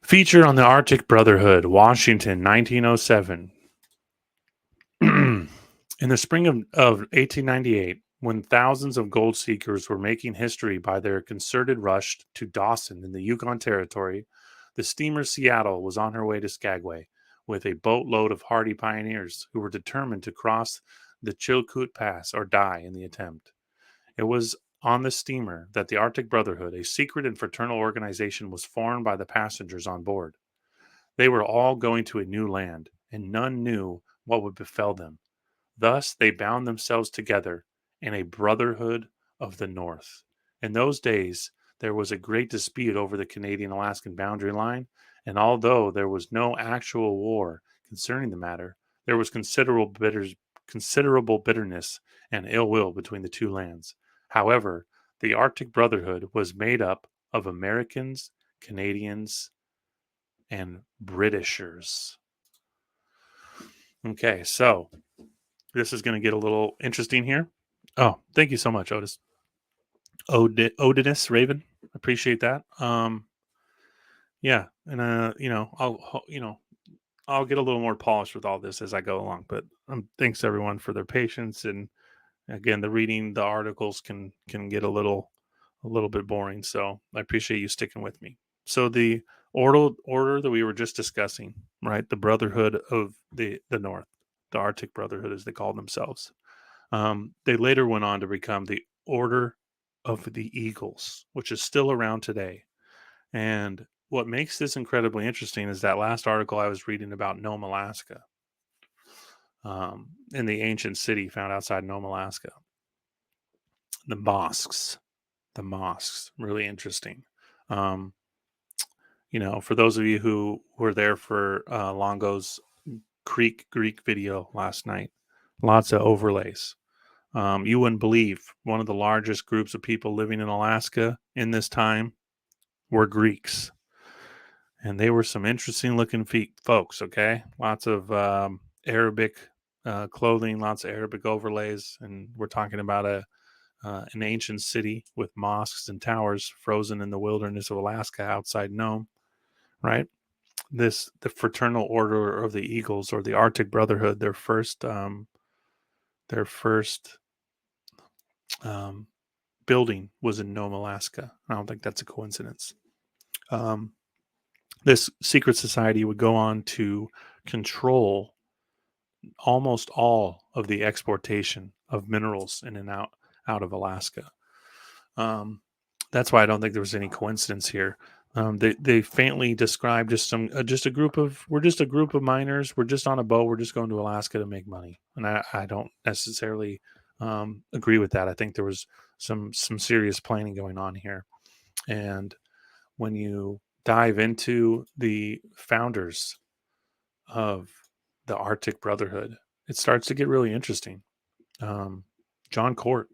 Feature on the Arctic Brotherhood, Washington, 1907. In the spring of 1898, when thousands of gold seekers were making history by their concerted rush to Dawson in the Yukon Territory, the steamer Seattle was on her way to Skagway with a boatload of hardy pioneers who were determined to cross the Chilkoot Pass or die in the attempt. It was on the steamer that the Arctic Brotherhood, a secret and fraternal organization, was formed by the passengers on board. They were all going to a new land, and none knew what would befell them. Thus they bound themselves together in a brotherhood of the North. In those days, there was a great dispute over the Canadian Alaskan boundary line, and although there was no actual war concerning the matter, there was considerable bitterness and ill will between the two lands. However, the Arctic Brotherhood was made up of Americans, Canadians, and Britishers. Okay, so this is going to get a little interesting here. Oh, thank you so much, Otis. Odinus Raven, appreciate that. Yeah, and I'll get a little more polished with all this as I go along. But thanks everyone for their patience. And again, the reading the articles can get a little bit boring. So I appreciate you sticking with me. So the order that we were just discussing, right? The Brotherhood of the North, the Arctic Brotherhood, as they call themselves. They later went on to become the Order of the Eagles, which is still around today. And what makes this incredibly interesting is that last article I was reading about Nome, Alaska, in the ancient city found outside Nome, Alaska. The mosques, really interesting. Um, for those of you who were there for Longo's Creek Greek video last night, lots of overlays. You wouldn't believe one of the largest groups of people living in Alaska in this time were Greeks. And they were some interesting looking folks, okay? Lots of Arabic clothing, lots of Arabic overlays. And we're talking about an ancient city with mosques and towers frozen in the wilderness of Alaska outside Nome, right? The Fraternal Order of the Eagles, or the Arctic Brotherhood, their first um, building was in Nome, Alaska. I don't think that's a coincidence. This secret society would go on to control almost all of the exportation of minerals in and out of Alaska. That's why I don't think there was any coincidence here. They faintly describe just a group of miners. We're just on a boat. We're just going to Alaska to make money, and I don't necessarily agree with that. I think there was some serious planning going on here, and when you dive into the founders of the Arctic Brotherhood, it starts to get really interesting. John Court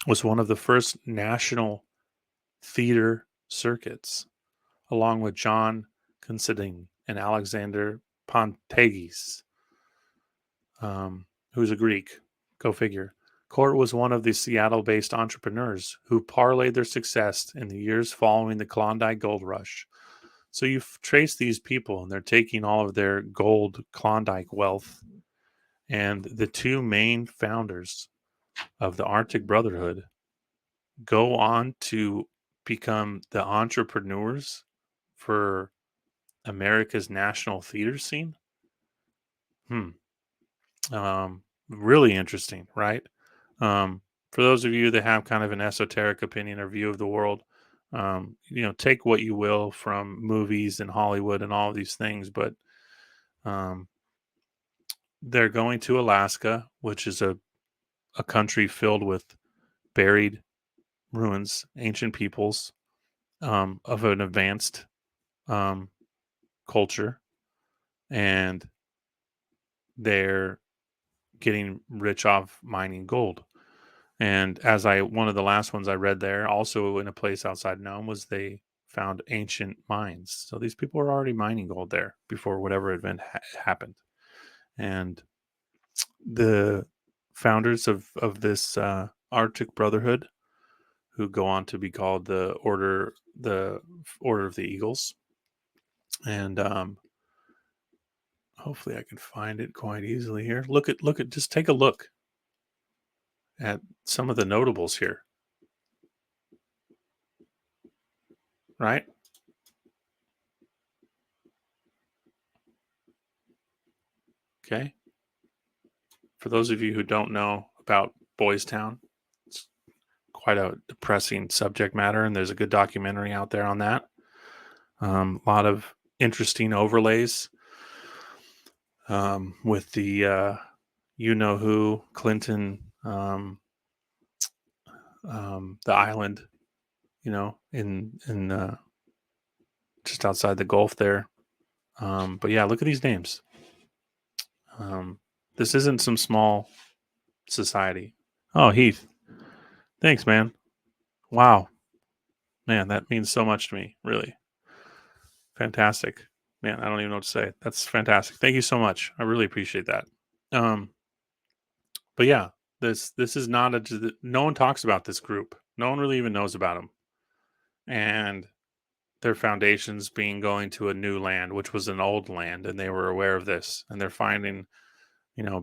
was one of the first national theater circuits, along with John Considine and Alexander Pontegis, who's a Greek. Go figure. Court was one of the Seattle-based entrepreneurs who parlayed their success in the years following the Klondike Gold Rush. So you trace these people, and they're taking all of their gold Klondike wealth, and the two main founders of the Arctic Brotherhood go on to become the entrepreneurs for America's national theater scene. Really interesting, right? For those of you that have kind of an esoteric opinion or view of the world, take what you will from movies and Hollywood and all of these things, but they're going to Alaska, which is a country filled with buried ruins, ancient peoples, of an advanced culture, and they're getting rich off mining gold. And one of the last ones I read there, also in a place outside Nome, was they found ancient mines. So these people were already mining gold there before whatever event happened. And the founders of this Arctic Brotherhood, who go on to be called the Order of the Eagles, And hopefully I can find it quite easily here. Just take a look at some of the notables here, right? Okay. For those of you who don't know about Boys Town, it's quite a depressing subject matter, and there's a good documentary out there on that. A lot of interesting overlays with the you know who Clinton, the island, in just outside the Gulf there. But yeah, look at these names. Um, this isn't some small society. Oh, Heath, thanks, man. Wow, man, that means so much to me. Really, fantastic, man. I don't even know what to say. That's fantastic. Thank you so much. I really appreciate that. Um, but yeah, this is not no one talks about this group. No one really even knows about them, and their foundations being going to a new land, which was an old land, and they were aware of this, and they're finding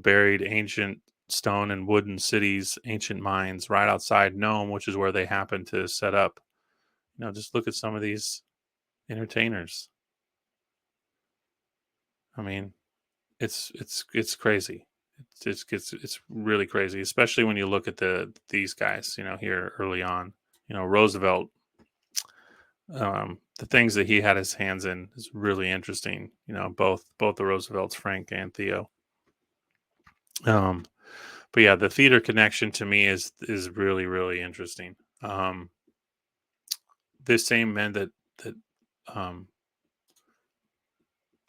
buried ancient stone and wooden cities, ancient mines right outside Nome, which is where they happen to set up. Just look at some of these entertainers. I mean, it's crazy. It's really crazy, especially when you look at these guys. Here early on, Roosevelt. The things that he had his hands in is really interesting. Both the Roosevelts, Frank and Theo. Um, but yeah, the theater connection to me is really really interesting. This same men that um,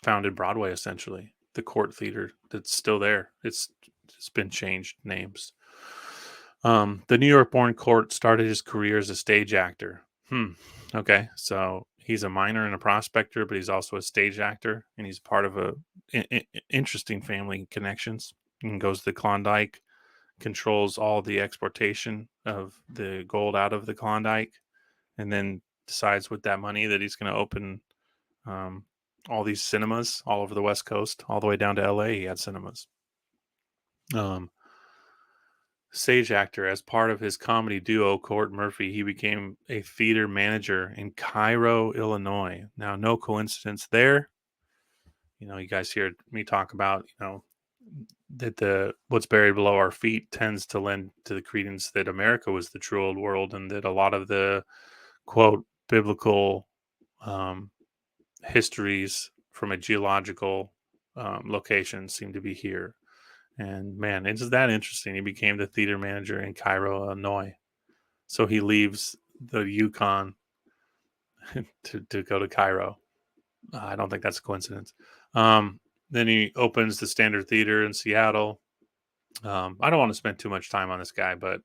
founded Broadway, essentially the Court Theater that's still there. It's been changed names. The New York-born Court started his career as a stage actor. Okay, so he's a miner and a prospector, but he's also a stage actor, and he's part of interesting family connections. And goes to the Klondike, controls all the exportation of the gold out of the Klondike, and then decides with that money that he's going to open um, all these cinemas all over the West Coast, all the way down to LA. He had cinemas. Um, Stage actor. As part of his comedy duo, Court Murphy, he became a theater manager in Cairo, Illinois. Now, no coincidence there. You guys hear me talk about, that the what's buried below our feet tends to lend to the credence that America was the true old world, and that a lot of the quote biblical um, histories from a geological location seem to be here. And man, it's that interesting. He became the theater manager in Cairo, Illinois. So he leaves the Yukon to go to Cairo. I don't think that's a coincidence. Then he opens the Standard Theater in Seattle. I don't want to spend too much time on this guy, but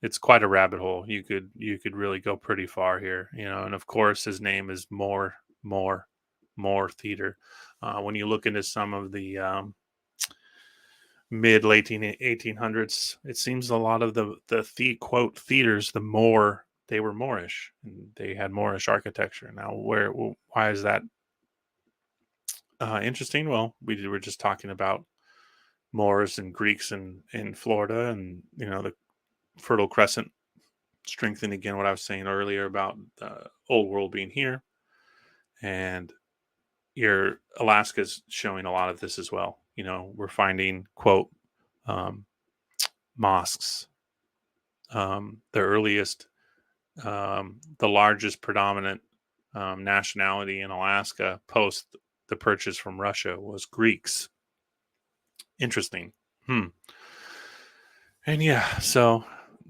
it's quite a rabbit hole. You could really go pretty far here, And of course, his name is more theater. When you look into some of the mid late 1800s, it seems a lot of the quote theaters, the Moor, they were Moorish, and they had Moorish architecture. Now, why is that interesting? Well, we were just talking about Moors and Greeks in Florida, and the Fertile Crescent, strengthening again what I was saying earlier about the old world being here, and your Alaska's showing a lot of this as well. We're finding quote um, mosques, the earliest, the largest predominant nationality in Alaska post the purchase from Russia was Greeks. Interesting. And yeah, so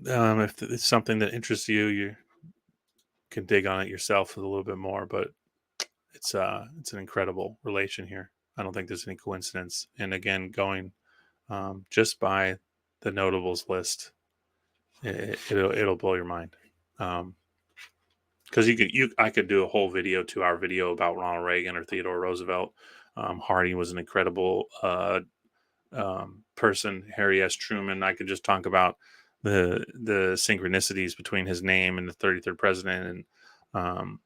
if it's something that interests you, you can dig on it yourself a little bit more. But it's an incredible relation here. I don't think there's any coincidence. And again, going just by the notables list, it'll blow your mind. Because I could do a whole video, 2-hour video about Ronald Reagan or Theodore Roosevelt. Harding was an incredible person. Harry S. Truman. I could just talk about the synchronicities between his name and the 33rd president, and